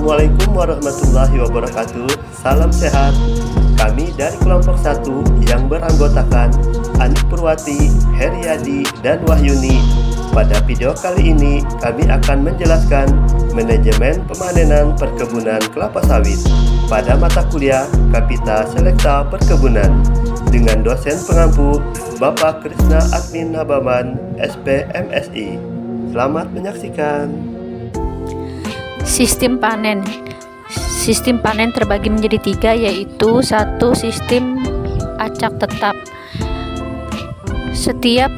Assalamualaikum warahmatullahi wabarakatuh. Salam sehat. Kami dari kelompok 1 yang beranggotakan Anik Purwati, Heriadi, dan Wahyuni. Pada video kali ini kami akan menjelaskan manajemen pemanenan perkebunan kelapa sawit pada mata kuliah Kapita Selekta Perkebunan dengan dosen pengampu Bapak Krisna Admin Nabaman, SP MSI. Selamat menyaksikan. Sistem panen. Sistem panen terbagi menjadi 3, yaitu 1. Sistem acak tetap. Setiap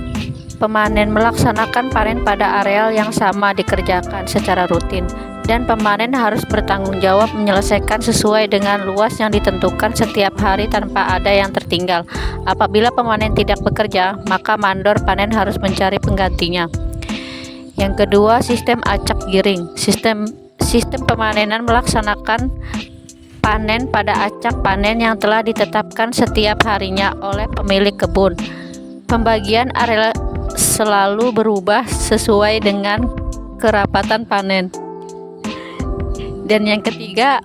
pemanen melaksanakan panen pada areal yang sama dikerjakan secara rutin, dan pemanen harus bertanggung jawab menyelesaikan sesuai dengan luas yang ditentukan setiap hari tanpa ada yang tertinggal. Apabila pemanen tidak bekerja, maka mandor panen harus mencari penggantinya. Yang kedua, sistem acak giring. Sistem pemanenan melaksanakan panen pada acak panen yang telah ditetapkan setiap harinya oleh pemilik kebun. Pembagian area selalu berubah sesuai dengan kerapatan panen. Dan yang ketiga,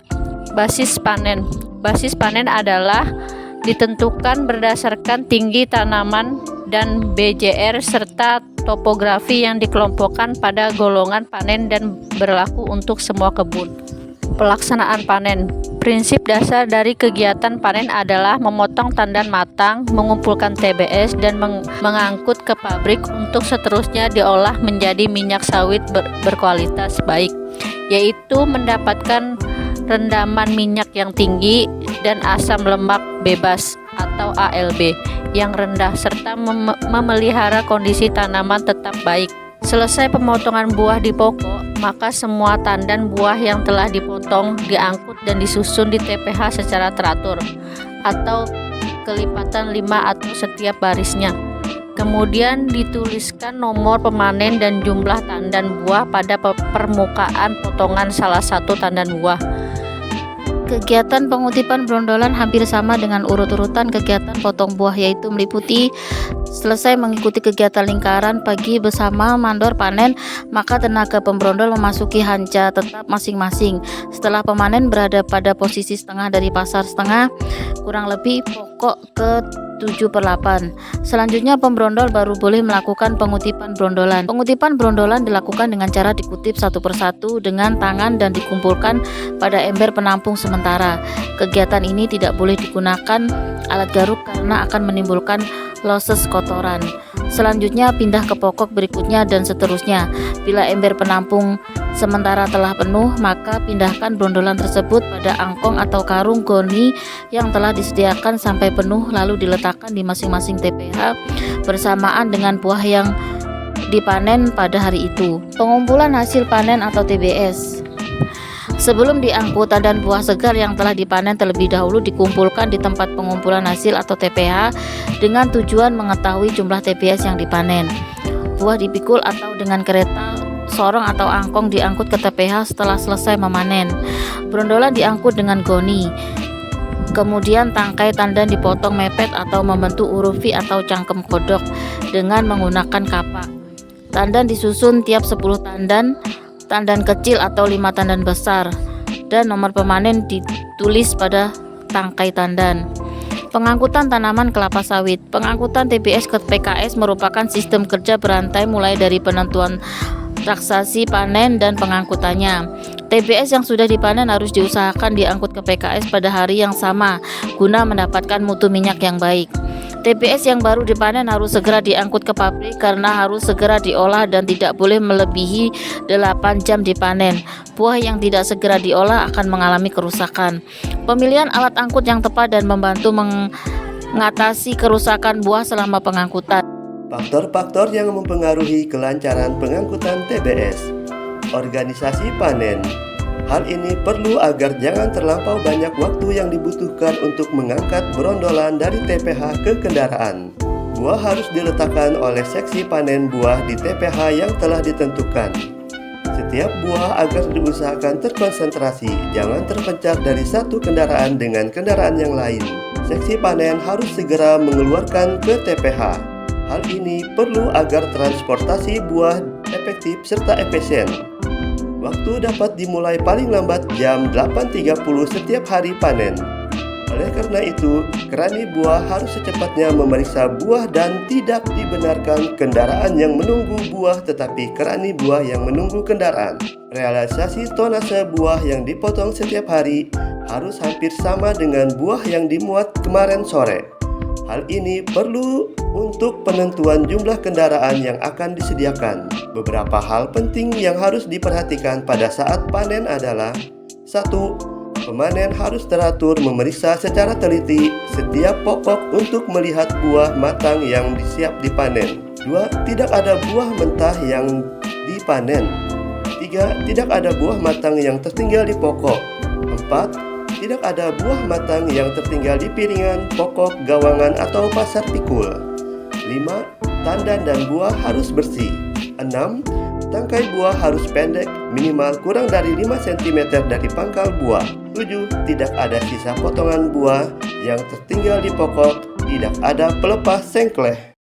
basis panen. Basis panen adalah ditentukan berdasarkan tinggi tanaman dan BJR serta topografi yang dikelompokkan pada golongan panen dan berlaku untuk semua kebun. Pelaksanaan panen. Prinsip dasar dari kegiatan panen adalah memotong tandan matang, mengumpulkan TBS, dan mengangkut ke pabrik untuk seterusnya diolah menjadi minyak sawit berkualitas baik, yaitu mendapatkan rendaman minyak yang tinggi dan asam lemak bebas atau ALB yang rendah, serta memelihara kondisi tanaman tetap baik. Selesai pemotongan buah di pokok, maka semua tandan buah yang telah dipotong diangkut dan disusun di TPH secara teratur atau kelipatan 5 atau setiap barisnya. Kemudian dituliskan nomor pemanen dan jumlah tandan buah pada permukaan potongan salah satu tandan buah. Kegiatan pengutipan brondolan hampir sama dengan urut-urutan kegiatan potong buah, yaitu meliputi selesai mengikuti kegiatan lingkaran pagi bersama mandor panen, maka tenaga pembrondol memasuki hanca tetap masing-masing. Setelah pemanen berada pada posisi setengah dari pasar setengah, kurang lebih pokok ke 7/8. Selanjutnya pembrondol baru boleh melakukan pengutipan brondolan. Pengutipan brondolan dilakukan dengan cara dikutip satu persatu dengan tangan dan dikumpulkan pada ember penampung sementara. Kegiatan ini tidak boleh digunakan alat garuk karena akan menimbulkan loses kotoran. Selanjutnya pindah ke pokok berikutnya dan seterusnya. Bila ember penampung sementara telah penuh, maka pindahkan brondolan tersebut pada angkong atau karung goni yang telah disediakan sampai penuh, lalu diletakkan di masing-masing TPH bersamaan dengan buah yang dipanen pada hari itu. Pengumpulan hasil panen atau TBS. Sebelum diangkut, tandan buah segar yang telah dipanen terlebih dahulu dikumpulkan di tempat pengumpulan hasil atau TPH dengan tujuan mengetahui jumlah TBS yang dipanen. Buah dipikul atau dengan kereta sorong atau angkong diangkut ke TPH setelah selesai memanen. Brondolan diangkut dengan goni. Kemudian tangkai tandan dipotong mepet atau membentuk huruf V atau cangkem kodok dengan menggunakan kapak. Tandan disusun tiap 10 tandan kecil atau 5 tandan besar, dan nomor pemanen ditulis pada tangkai tandan. Pengangkutan tanaman kelapa sawit. Pengangkutan TBS ke PKS merupakan sistem kerja berantai mulai dari penentuan transaksi panen dan pengangkutannya. TBS yang sudah dipanen harus diusahakan diangkut ke PKS pada hari yang sama guna mendapatkan mutu minyak yang baik. TBS yang baru dipanen harus segera diangkut ke pabrik karena harus segera diolah dan tidak boleh melebihi 8 jam dipanen. Buah yang tidak segera diolah akan mengalami kerusakan. Pemilihan alat angkut yang tepat dan membantu mengatasi kerusakan buah selama pengangkutan. Faktor-faktor yang mempengaruhi kelancaran pengangkutan TBS. Organisasi panen. Hal ini perlu agar jangan terlampau banyak waktu yang dibutuhkan untuk mengangkat brondolan dari TPH ke kendaraan. Buah harus diletakkan oleh seksi panen buah di TPH yang telah ditentukan. Setiap buah agar diusahakan terkonsentrasi, jangan terpencar dari satu kendaraan dengan kendaraan yang lain. Seksi panen harus segera mengeluarkan ke TPH. Hal ini perlu agar transportasi buah efektif serta efisien. Waktu dapat dimulai paling lambat jam 8.30 setiap hari panen. Oleh karena itu, kerani buah harus secepatnya memeriksa buah dan tidak dibenarkan kendaraan yang menunggu buah tetapi kerani buah yang menunggu kendaraan. Realisasi tonase buah yang dipotong setiap hari harus hampir sama dengan buah yang dimuat kemarin sore. Hal ini perlu untuk penentuan jumlah kendaraan yang akan disediakan. Beberapa hal penting yang harus diperhatikan pada saat panen adalah: 1. Pemanen harus teratur memeriksa secara teliti setiap pokok untuk melihat buah matang yang siap dipanen. 2. Tidak ada buah mentah yang dipanen. 3. Tidak ada buah matang yang tertinggal di pokok. 4. Tidak ada buah matang yang tertinggal di piringan, pokok, gawangan, atau pasar pikul. 5. Tandan dan buah harus bersih. 6. Tangkai buah harus pendek, minimal kurang dari 5 cm dari pangkal buah. 7. Tidak ada sisa potongan buah yang tertinggal di pokok. Tidak ada pelepas sengkleh.